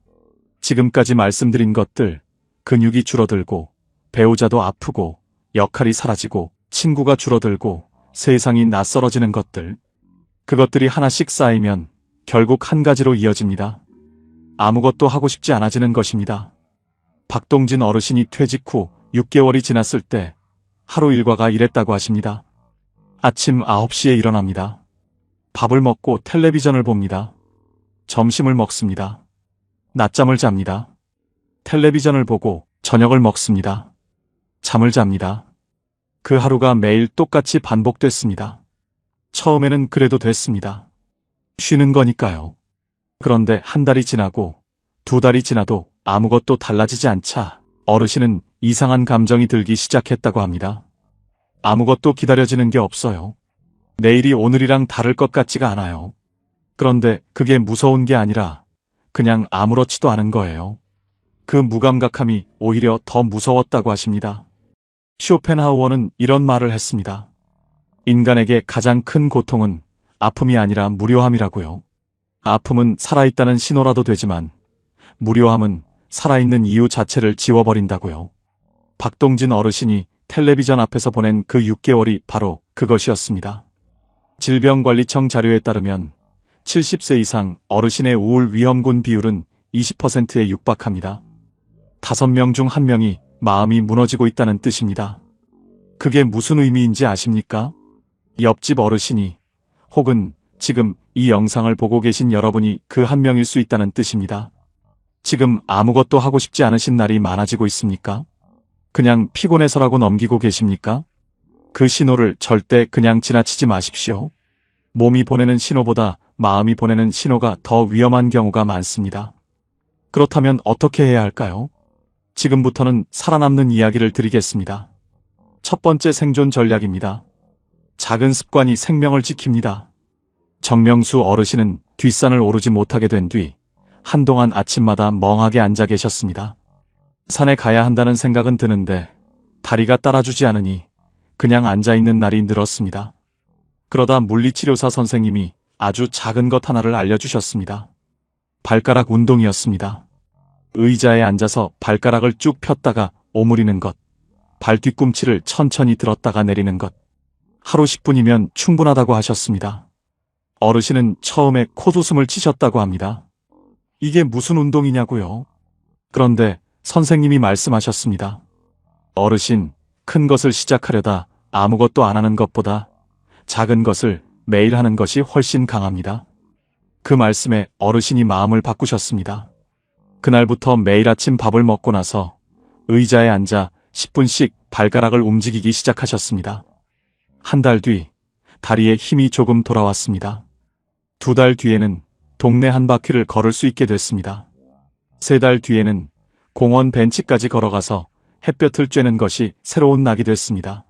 지금까지 말씀드린 것들, 근육이 줄어들고, 배우자도 아프고, 역할이 사라지고, 친구가 줄어들고, 세상이 낯설어지는 것들. 그것들이 하나씩 쌓이면 결국 한 가지로 이어집니다. 아무것도 하고 싶지 않아지는 것입니다. 박동진 어르신이 퇴직 후 6개월이 지났을 때 하루 일과가 이랬다고 하십니다. 아침 9시에 일어납니다. 밥을 먹고 텔레비전을 봅니다. 점심을 먹습니다. 낮잠을 잡니다. 텔레비전을 보고 저녁을 먹습니다. 잠을 잡니다. 그 하루가 매일 똑같이 반복됐습니다. 처음에는 그래도 됐습니다. 쉬는 거니까요. 그런데 한 달이 지나고 2달이 지나도 아무것도 달라지지 않자 어르신은 이상한 감정이 들기 시작했다고 합니다. 아무것도 기다려지는 게 없어요. 내일이 오늘이랑 다를 것 같지가 않아요. 그런데 그게 무서운 게 아니라 그냥 아무렇지도 않은 거예요. 그 무감각함이 오히려 더 무서웠다고 하십니다. 쇼펜하우어는 이런 말을 했습니다. 인간에게 가장 큰 고통은 아픔이 아니라 무료함이라고요. 아픔은 살아있다는 신호라도 되지만 무료함은 살아있는 이유 자체를 지워버린다고요. 박동진 어르신이 텔레비전 앞에서 보낸 그 6개월이 바로 그것이었습니다. 질병관리청 자료에 따르면 70세 이상 어르신의 우울 위험군 비율은 20%에 육박합니다. 5명 중 1명이 마음이 무너지고 있다는 뜻입니다. 그게 무슨 의미인지 아십니까? 옆집 어르신이 혹은 지금 이 영상을 보고 계신 여러분이 그 한 명일 수 있다는 뜻입니다. 지금 아무것도 하고 싶지 않으신 날이 많아지고 있습니까? 그냥 피곤해서라고 넘기고 계십니까? 그 신호를 절대 그냥 지나치지 마십시오. 몸이 보내는 신호보다 마음이 보내는 신호가 더 위험한 경우가 많습니다. 그렇다면 어떻게 해야 할까요? 지금부터는 살아남는 이야기를 드리겠습니다. 첫 번째 생존 전략입니다. 작은 습관이 생명을 지킵니다. 정명수 어르신은 뒷산을 오르지 못하게 된 뒤 한동안 아침마다 멍하게 앉아 계셨습니다. 산에 가야 한다는 생각은 드는데 다리가 따라주지 않으니 그냥 앉아있는 날이 늘었습니다. 그러다 물리치료사 선생님이 아주 작은 것 하나를 알려주셨습니다. 발가락 운동이었습니다. 의자에 앉아서 발가락을 쭉 폈다가 오므리는 것, 발 뒤꿈치를 천천히 들었다가 내리는 것. 하루 10분이면 충분하다고 하셨습니다. 어르신은 처음에 콧웃음을 치셨다고 합니다. 이게 무슨 운동이냐고요? 그런데 선생님이 말씀하셨습니다. 어르신, 큰 것을 시작하려다 아무것도 안 하는 것보다 작은 것을 매일 하는 것이 훨씬 강합니다. 그 말씀에 어르신이 마음을 바꾸셨습니다. 그날부터 매일 아침 밥을 먹고 나서 의자에 앉아 10분씩 발가락을 움직이기 시작하셨습니다. 한 달 뒤 다리에 힘이 조금 돌아왔습니다. 2달 뒤에는 동네 한 바퀴를 걸을 수 있게 됐습니다. 3달 뒤에는 공원 벤치까지 걸어가서 햇볕을 쬐는 것이 새로운 낙이 됐습니다.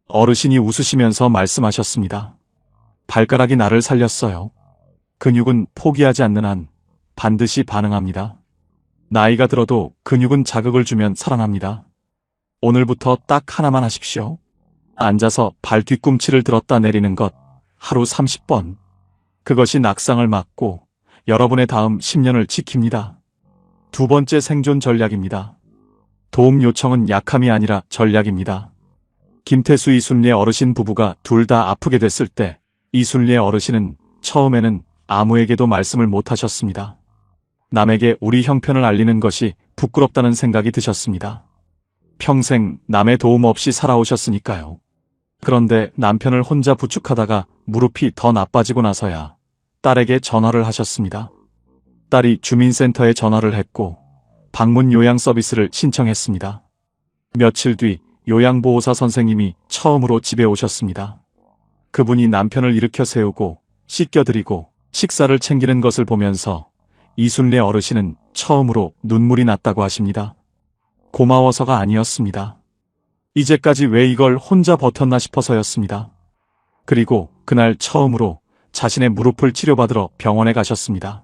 어르신이 웃으시면서 말씀하셨습니다. 발가락이 나를 살렸어요. 근육은 포기하지 않는 한 반드시 반응합니다. 나이가 들어도 근육은 자극을 주면 살아납니다. 오늘부터 딱 하나만 하십시오. 앉아서 발 뒤꿈치를 들었다 내리는 것 하루 30번. 그것이 낙상을 막고 여러분의 다음 10년을 지킵니다. 두 번째 생존 전략입니다. 도움 요청은 약함이 아니라 전략입니다. 김태수 이순례 어르신 부부가 둘 다 아프게 됐을 때 이순례 어르신은 처음에는 아무에게도 말씀을 못 하셨습니다. 남에게 우리 형편을 알리는 것이 부끄럽다는 생각이 드셨습니다. 평생 남의 도움 없이 살아오셨으니까요. 그런데 남편을 혼자 부축하다가 무릎이 더 나빠지고 나서야 딸에게 전화를 하셨습니다. 딸이 주민센터에 전화를 했고 방문 요양 서비스를 신청했습니다. 며칠 뒤 요양보호사 선생님이 처음으로 집에 오셨습니다. 그분이 남편을 일으켜 세우고 씻겨드리고 식사를 챙기는 것을 보면서 이순례 어르신은 처음으로 눈물이 났다고 하십니다. 고마워서가 아니었습니다. 이제까지 왜 이걸 혼자 버텼나 싶어서였습니다. 그리고 그날 처음으로 자신의 무릎을 치료받으러 병원에 가셨습니다.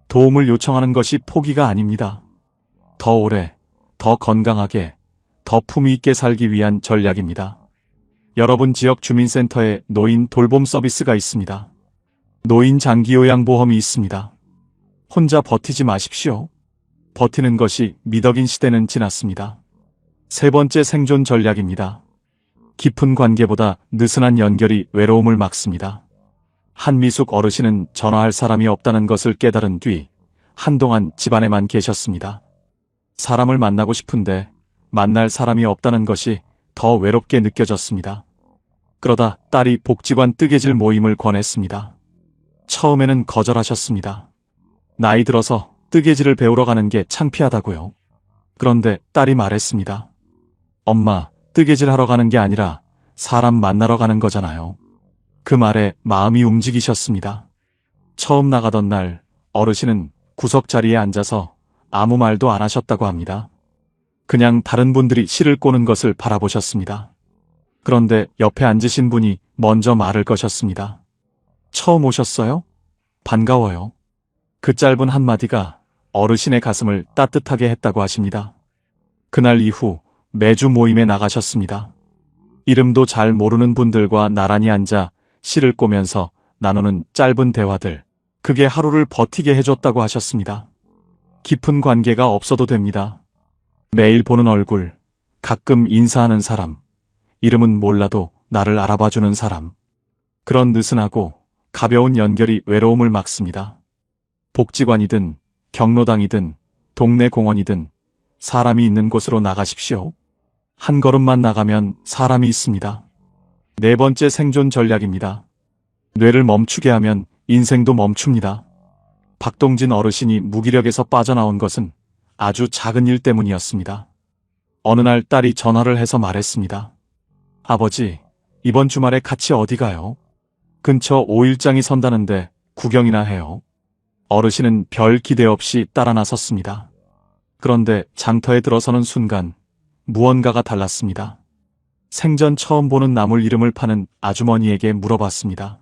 도움을 요청하는 것이 포기가 아닙니다. 더 오래, 더 건강하게, 더 품위 있게 살기 위한 전략입니다. 여러분 지역 주민센터에 노인 돌봄 서비스가 있습니다. 노인 장기요양보험이 있습니다. 혼자 버티지 마십시오. 버티는 것이 미덕인 시대는 지났습니다. 세 번째 생존 전략입니다. 깊은 관계보다 느슨한 연결이 외로움을 막습니다. 한미숙 어르신은 전화할 사람이 없다는 것을 깨달은 뒤 한동안 집안에만 계셨습니다. 사람을 만나고 싶은데 만날 사람이 없다는 것이 더 외롭게 느껴졌습니다. 그러다 딸이 복지관 뜨개질 모임을 권했습니다. 처음에는 거절하셨습니다. 나이 들어서 뜨개질을 배우러 가는 게 창피하다고요. 그런데 딸이 말했습니다. 엄마, 뜨개질 하러 가는 게 아니라 사람 만나러 가는 거잖아요. 그 말에 마음이 움직이셨습니다. 처음 나가던 날 어르신은 구석자리에 앉아서 아무 말도 안 하셨다고 합니다. 그냥 다른 분들이 실을 꼬는 것을 바라보셨습니다. 그런데 옆에 앉으신 분이 먼저 말을 거셨습니다. 처음 오셨어요? 반가워요. 그 짧은 한마디가 어르신의 가슴을 따뜻하게 했다고 하십니다. 그날 이후 매주 모임에 나가셨습니다. 이름도 잘 모르는 분들과 나란히 앉아 실을 꼬면서 나누는 짧은 대화들, 그게 하루를 버티게 해줬다고 하셨습니다. 깊은 관계가 없어도 됩니다. 매일 보는 얼굴, 가끔 인사하는 사람, 이름은 몰라도 나를 알아봐주는 사람. 그런 느슨하고 가벼운 연결이 외로움을 막습니다. 복지관이든 경로당이든 동네 공원이든 사람이 있는 곳으로 나가십시오. 한 걸음만 나가면 사람이 있습니다. 네 번째 생존 전략입니다. 뇌를 멈추게 하면 인생도 멈춥니다. 박동진 어르신이 무기력에서 빠져나온 것은 아주 작은 일 때문이었습니다. 어느 날 딸이 전화를 해서 말했습니다. 아버지, 이번 주말에 같이 어디 가요? 근처 5일장이 선다는데 구경이나 해요. 어르신은 별 기대 없이 따라 나섰습니다. 그런데 장터에 들어서는 순간 무언가가 달랐습니다. 생전 처음 보는 나물 이름을 파는 아주머니에게 물어봤습니다.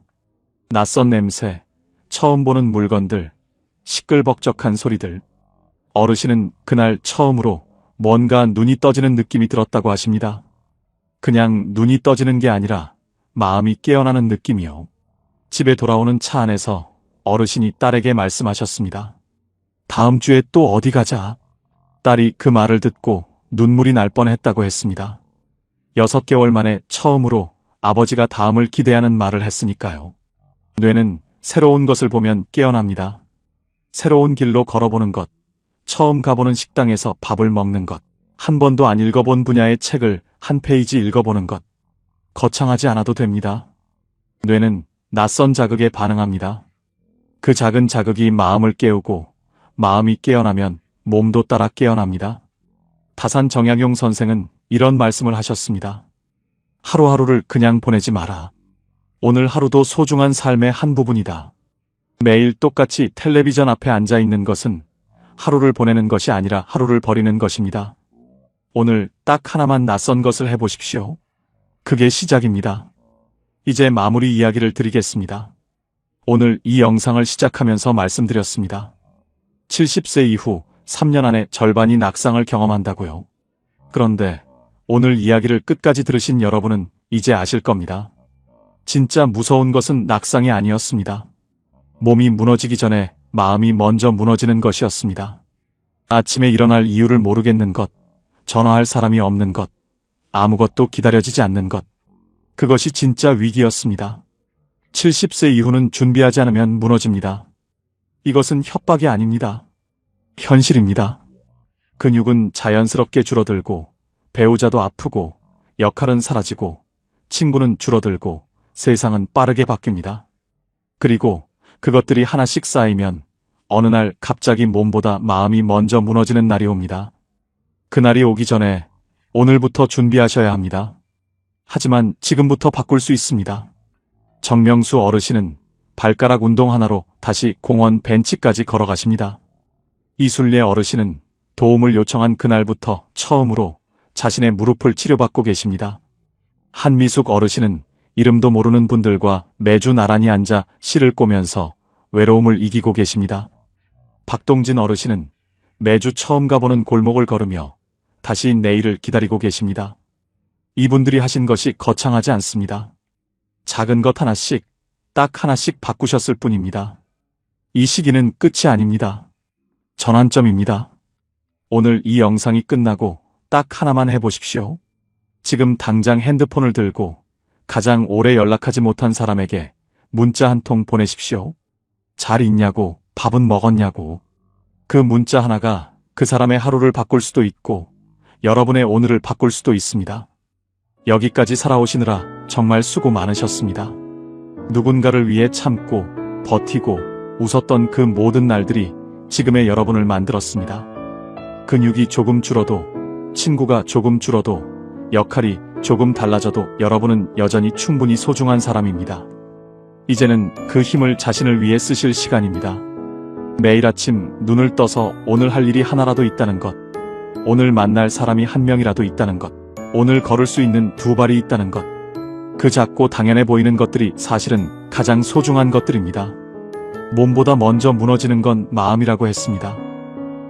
낯선 냄새, 처음 보는 물건들, 시끌벅적한 소리들. 어르신은 그날 처음으로 뭔가 눈이 떠지는 느낌이 들었다고 하십니다. 그냥 눈이 떠지는 게 아니라 마음이 깨어나는 느낌이요. 집에 돌아오는 차 안에서 어르신이 딸에게 말씀하셨습니다. 다음 주에 또 어디 가자. 딸이 그 말을 듣고 눈물이 날 뻔했다고 했습니다. 6개월 만에 처음으로 아버지가 다음을 기대하는 말을 했으니까요. 뇌는 새로운 것을 보면 깨어납니다. 새로운 길로 걸어보는 것, 처음 가보는 식당에서 밥을 먹는 것, 한 번도 안 읽어본 분야의 책을 한 페이지 읽어보는 것. 거창하지 않아도 됩니다. 뇌는 낯선 자극에 반응합니다. 그 작은 자극이 마음을 깨우고 마음이 깨어나면 몸도 따라 깨어납니다. 다산 정약용 선생은 이런 말씀을 하셨습니다. 하루하루를 그냥 보내지 마라. 오늘 하루도 소중한 삶의 한 부분이다. 매일 똑같이 텔레비전 앞에 앉아 있는 것은 하루를 보내는 것이 아니라 하루를 버리는 것입니다. 오늘 딱 하나만 낯선 것을 해보십시오. 그게 시작입니다. 이제 마무리 이야기를 드리겠습니다. 오늘 이 영상을 시작하면서 말씀드렸습니다. 70세 이후 3년 안에 절반이 낙상을 경험한다고요. 그런데 오늘 이야기를 끝까지 들으신 여러분은 이제 아실 겁니다. 진짜 무서운 것은 낙상이 아니었습니다. 몸이 무너지기 전에 마음이 먼저 무너지는 것이었습니다. 아침에 일어날 이유를 모르겠는 것, 전화할 사람이 없는 것, 아무것도 기다려지지 않는 것. 그것이 진짜 위기였습니다. 70세 이후는 준비하지 않으면 무너집니다. 이것은 협박이 아닙니다. 현실입니다. 근육은 자연스럽게 줄어들고, 배우자도 아프고, 역할은 사라지고, 친구는 줄어들고, 세상은 빠르게 바뀝니다. 그리고 그것들이 하나씩 쌓이면 어느 날 갑자기 몸보다 마음이 먼저 무너지는 날이 옵니다. 그날이 오기 전에 오늘부터 준비하셔야 합니다. 하지만 지금부터 바꿀 수 있습니다. 정명수 어르신은 발가락 운동 하나로 다시 공원 벤치까지 걸어가십니다. 이순례 어르신은 도움을 요청한 그날부터 처음으로 자신의 무릎을 치료받고 계십니다. 한미숙 어르신은 이름도 모르는 분들과 매주 나란히 앉아 시를 꼬면서 외로움을 이기고 계십니다. 박동진 어르신은 매주 처음 가보는 골목을 걸으며 다시 내일을 기다리고 계십니다. 이분들이 하신 것이 거창하지 않습니다. 작은 것 하나씩, 딱 하나씩 바꾸셨을 뿐입니다. 이 시기는 끝이 아닙니다. 전환점입니다. 오늘 이 영상이 끝나고 딱 하나만 해보십시오. 지금 당장 핸드폰을 들고 가장 오래 연락하지 못한 사람에게 문자 한 통 보내십시오. 잘 있냐고, 밥은 먹었냐고. 그 문자 하나가 그 사람의 하루를 바꿀 수도 있고 여러분의 오늘을 바꿀 수도 있습니다. 여기까지 살아오시느라 정말 수고 많으셨습니다. 누군가를 위해 참고 버티고 웃었던 그 모든 날들이 지금의 여러분을 만들었습니다. 근육이 조금 줄어도, 친구가 조금 줄어도, 역할이 조금 달라져도 여러분은 여전히 충분히 소중한 사람입니다. 이제는 그 힘을 자신을 위해 쓰실 시간입니다. 매일 아침 눈을 떠서 오늘 할 일이 하나라도 있다는 것, 오늘 만날 사람이 한 명이라도 있다는 것, 오늘 걸을 수 있는 두 발이 있다는 것, 그 작고 당연해 보이는 것들이 사실은 가장 소중한 것들입니다. 몸보다 먼저 무너지는 건 마음이라고 했습니다.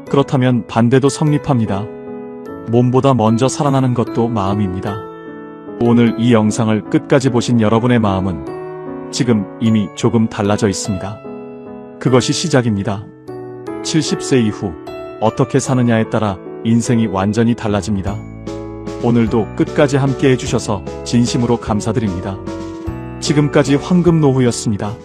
그렇다면 반대도 성립합니다. 몸보다 먼저 살아나는 것도 마음입니다. 오늘 이 영상을 끝까지 보신 여러분의 마음은 지금 이미 조금 달라져 있습니다. 그것이 시작입니다. 70세 이후 어떻게 사느냐에 따라 인생이 완전히 달라집니다. 오늘도 끝까지 함께 해주셔서 진심으로 감사드립니다. 지금까지 황금노후였습니다.